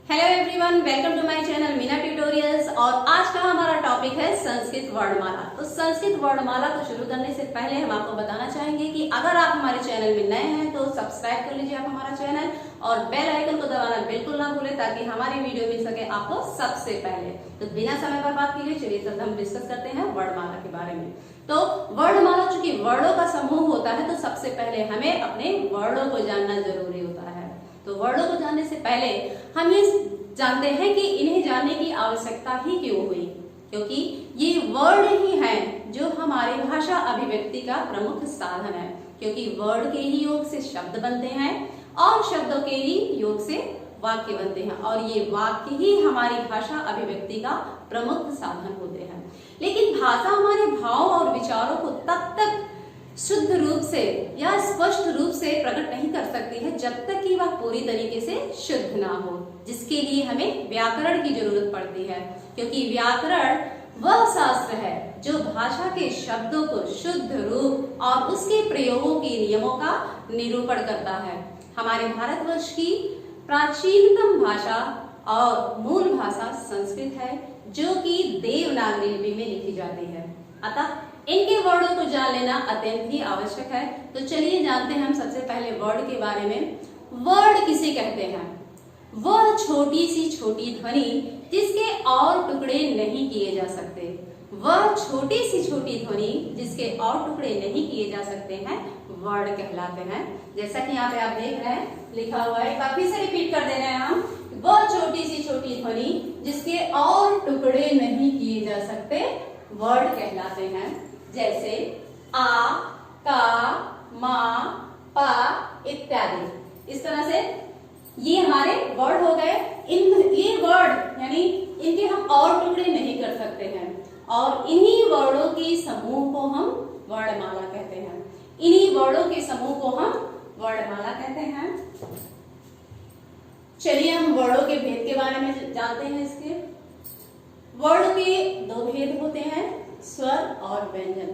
Hello everyone, welcome to my channel Meena tutorials. और आज का हमारा टॉपिक है संस्कृत वर्णमाला। तो संस्कृत वर्णमाला को शुरू करने से पहले हम आपको बताना चाहेंगे कि अगर आप हमारे चैनल में नए हैं तो सब्सक्राइब कर लीजिए आप हमारा चैनल और बेल आइकन को दबाना बिल्कुल ना भूलें ताकि हमारी वीडियो मिल सके आपको सबसे पहले। तो बिना समय बर्बाद किए चलिए सब हम डिस्कस करते हैं वर्णमाला के बारे में। तो वर्णमाला चूंकि वर्णों का समूह होता है तो सबसे पहले हमें अपने वर्णों को जानना जरूरी होता है। तो वर्णों को जानने से पहले हम ये जानते हैं कि इन्हें जानने की आवश्यकता ही क्यों हुई, क्योंकि ये वर्ण ही हैं जो हमारी भाषा अभिव्यक्ति का प्रमुख साधन है। क्योंकि वर्ण के ही योग से शब्द बनते हैं और शब्दों के ही योग से वाक्य बनते हैं और ये वाक्य ही हमारी भाषा अभिव्यक्ति का प्रमुख साधन होते हैं। लेकिन भाषा हमारे भाव और विचारों को तब तक शुद्ध रूप से या स्पष्ट रूप से प्रकट नहीं कर सकती है जब तक कि वह पूरी तरीके से शुद्ध ना हो, जिसके लिए हमें व्याकरण की जरूरत पड़ती है। क्योंकि व्याकरण वह शास्त्र है जो भाषा के शब्दों को शुद्ध रूप और उसके प्रयोगों के नियमों का निरूपण करता है। हमारे भारतवर्ष की प्राचीनतम भाषा और मूल भाषा संस्कृत है जो कि देवनागरी लिपि में लिखी जाती है। अतः इनके वर्णों को जान लेना अत्यंत ही आवश्यक है। तो चलिए जानते हैं हम सबसे पहले वर्ण के बारे में। वर्ण किसे कहते हैं? वह छोटी सी छोटी ध्वनि जिसके और टुकड़े नहीं किए जा सकते। वह छोटी सी छोटी ध्वनि जिसके और टुकड़े नहीं किए जा सकते हैं वर्ण कहलाते हैं। जैसा कि यहाँ पे आप देख रहे हैं लिखा हुआ है, काफी से रिपीट कर दे रहे हैं हम। वह छोटी सी छोटी ध्वनि जिसके और टुकड़े नहीं किए जा सकते वर्ण कहलाते हैं। जैसे आ, का, मा, पा इत्यादि। इस तरह से ये हमारे वर्ड हो गए। ये वर्ड यानी इनके हम और टुकड़े नहीं कर सकते हैं और इन्हीं वर्णों के समूह को हम वर्णमाला कहते हैं। इन्हीं वर्णों के समूह को हम वर्णमाला कहते हैं। चलिए हम वर्णों के भेद के बारे में जानते हैं। इसके वर्ण के दो भेद होते हैं, स्वर और व्यंजन।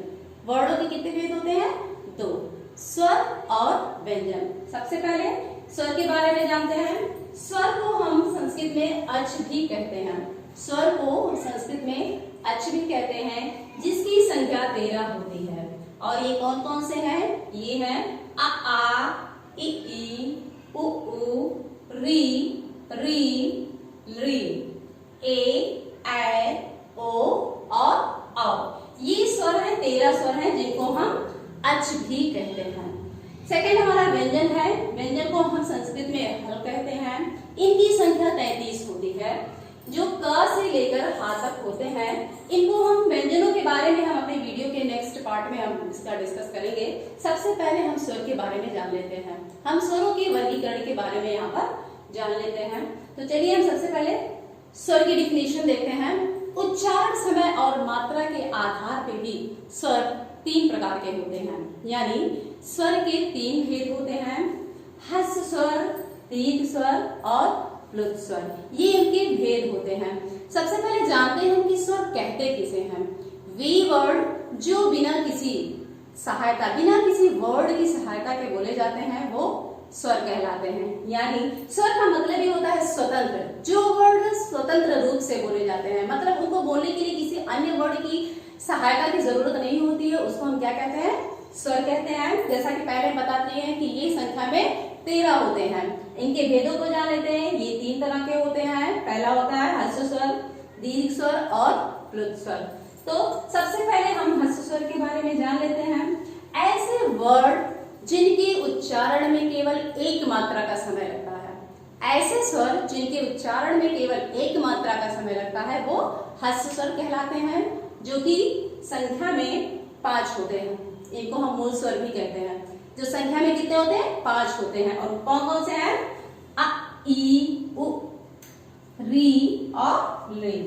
वर्णों के कितने भेद होते हैं? दो, स्वर और व्यंजन। सबसे पहले स्वर के बारे में जानते हैं। स्वर को हम संस्कृत में अच भी कहते हैं। स्वर को संस्कृत में अच भी कहते हैं जिसकी संख्या 13 होती है। और ये कौन कौन से हैं? ये हैं आ, इ, उ, री, री, ए, ओ और औ। ये स्वर है, 13 स्वर हैं जिनको हम अच भी कहते हैं। सेकंड हमारा व्यंजन है। व्यंजन को हम संस्कृत में हल कहते हैं। इनकी संख्या 33 होती है जो क से लेकर हा तक होते हैं। इनको हम व्यंजनों के बारे में हम अपने वीडियो के नेक्स्ट पार्ट में हम इसका डिस्कस करेंगे। सबसे पहले हम स्वर के बारे में जान लेते हैं। हम स्वरों के वर्गीकरण के बारे में यहाँ पर जान लेते हैं। तो चलिए हम सबसे पहले स्वर की डिफिनेशन देखते हैं। उच्चारण समय और मात्रा के आधार पे भी स्वर 3 प्रकार के होते हैं। यानी स्वर के 3 भेद होते हैं, ह्रस्व स्वर, दीर्घ स्वर और प्लुत स्वर। ये इनके भेद होते हैं। सबसे पहले जानते हैं कि स्वर कहते किसे हैं। वे वर्ड जो बिना किसी वर्ड की सहायता के बोले जाते हैं वो स्वर कहलाते हैं। यानी स्वर का मतलब ये होता है स्वतंत्र, जो वर्ड स्वतंत्र रूप से बोले जाते हैं। मतलब उनको बोलने के लिए किसी अन्य वर्ड की सहायता की जरूरत नहीं होती है, उसको हम क्या कहते हैं? स्वर कहते हैं। जैसा कि पहले बताते हैं कि ये संख्या में 13 होते हैं। इनके भेदों को जान लेते हैं। ये 3 तरह के होते हैं। पहला होता है ह्रस्व स्वर, दीर्घ स्वर और प्लुत स्वर। तो सबसे पहले हम ह्रस्व स्वर के बारे में जान लेते हैं। ऐसे वर्ड जिनके उच्चारण में केवल एक मात्रा का समय लगता है। ऐसे स्वर जिनके उच्चारण में केवल एक मात्रा का समय लगता है वो ह्रस्व स्वर कहलाते हैं, जो कि संख्या में 5 होते हैं। इनको हम मूल स्वर भी कहते हैं, जो संख्या में कितने होते हैं? 5 होते हैं। और कौन कौन से हैं? अ, ई, उ, री और ली।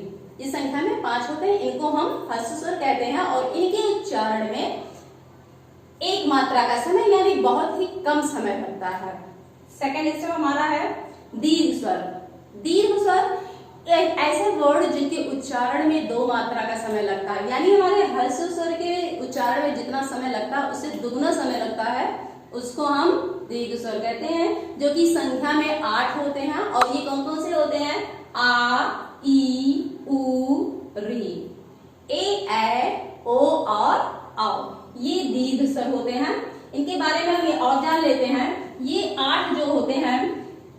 इस संख्या में 5 होते हैं। इनको हम ह्रस्व स्वर कहते हैं और इनके उच्चारण में एक मात्रा का समय यानी बहुत ही कम समय लगता है। सेकंड स्टेप हमारा है दीर्घ स्वर। दीर्घ स्वर ऐसे वर्ड जिनके उच्चारण में 2 मात्रा का समय लगता है। यानी हमारे ह्रस्व स्वर के उच्चारण में जितना समय लगता है उससे दुगुना समय लगता है, उसको हम दीर्घ स्वर कहते हैं, जो कि संख्या में 8 होते हैं। और ये कौन कौन से होते हैं? आ, ई, उ, री। ए, ओ और औ, ये दीर्घ स्वर होते हैं। इनके बारे में हम ये और जान लेते हैं। ये 8 जो होते हैं,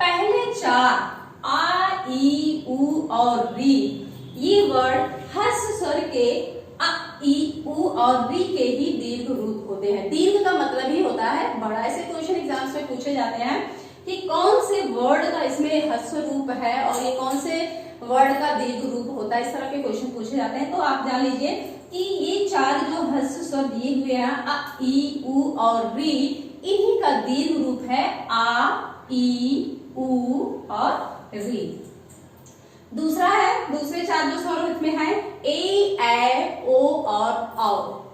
पहले 4 आ, ई, उ और री, ये वर्ड ह्रस्व स्वर के अ, ई, उ और री के ही दीर्घ रूप होते हैं। दीर्घ का मतलब ही होता है बड़ा। ऐसे क्वेश्चन एग्जाम्स में पूछे जाते हैं कि कौन से वर्ड का इसमें ह्रस्व रूप है और ये कौन से वर्ड का दीर्घ रूप होता है, इस तरह के क्वेश्चन पूछे जाते हैं। तो आप जान लीजिए कि ये 4 जो ह्रस्व स्वर दिए हुए हैं, अ, ई, उ और री, इन्हीं का दीर्घ रूप है आ, ई, उ और री। दूसरा है, दूसरे 4 जो स्वर में है, ए, ओ और औ,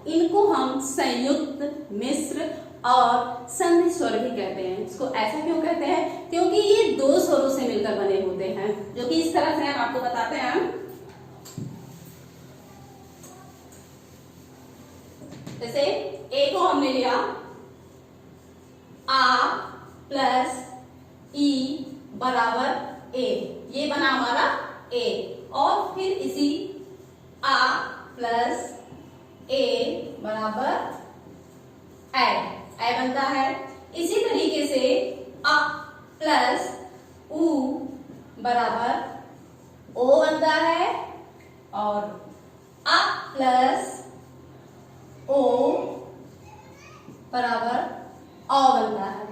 इनको हम संयुक्त, मिश्र और संधि स्वर भी कहते हैं। इसको ऐसा क्यों कहते हैं? क्योंकि ये 2 स्वरों से मिलकर बने होते हैं, जो कि इस तरह से हम आपको बताते हैं। जैसे ए को हमने लिया, आ प्लस ई बराबर ए, ये बना हमारा ए। और फिर इसी आ प्लस ए बराबर ए बनता है। इसी तरीके से अ प्लस उ बराबर ओ बनता है और अ प्लस ओ बराबर औ बनता है।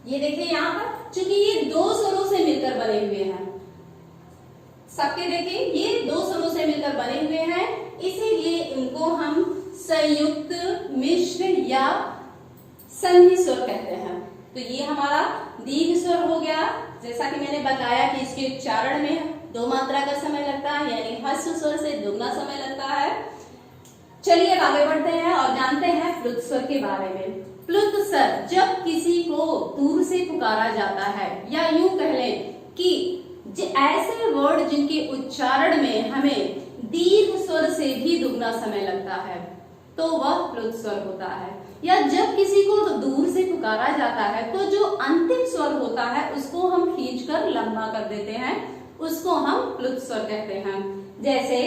ये देखिए यहाँ पर, चूंकि ये 2 स्वरों से मिलकर बने हुए हैं, सबके देखिए ये 2 स्वरों से मिलकर बने हुए हैं, इसीलिए इनको हम संयुक्त, मिश्र या संधि स्वर कहते हैं। तो ये हमारा दीर्घ स्वर हो गया। जैसा कि मैंने बताया कि इसके उच्चारण में 2 मात्रा का समय लगता है, यानी ह्रस्व स्वर से दुगना समय लगता है। चलिए अब आगे बढ़ते हैं और जानते हैं प्लुत स्वर के बारे में। प्लुत स्वर जब किसी को दूर से पुकारा जाता है, या यूं कह लें कि ऐसे वर्ड जिनके उच्चारण में हमें दीर्घ स्वर से भी दुगना समय लगता है, तो वह प्लुत स्वर होता है। या जब किसी को दूर से पुकारा जाता है, तो जो अंतिम स्वर होता है उसको हम खींचकर लंबा कर देते हैं, उसको हम प्लुत स्वर कहते हैं। जैसे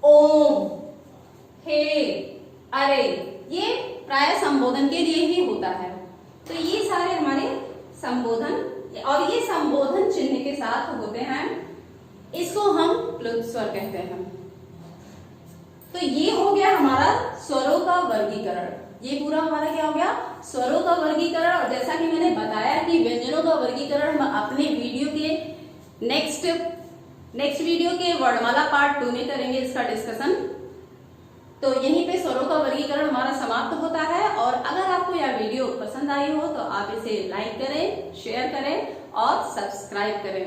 ओम, हे, अरे, ये प्राय संबोधन के लिए ही होता है। तो ये सारे हमारे संबोधन, और ये संबोधन चिन्ह के साथ होते हैं, इसको हम प्लुत स्वर कहते हैं। तो ये हो गया हमारा स्वरों का वर्गीकरण। ये पूरा हमारा क्या हो गया? स्वरों का वर्गीकरण। और जैसा कि मैंने बताया कि व्यंजनों का वर्गीकरण हम अपने वीडियो के नेक्स्ट वीडियो के वर्णमाला पार्ट 2 में करेंगे इसका डिस्कशन। तो यहीं पे स्वरों का वर्गीकरण हमारा समाप्त होता है। और अगर आपको यह वीडियो पसंद आई हो तो आप इसे लाइक करें, शेयर करें और सब्सक्राइब करें।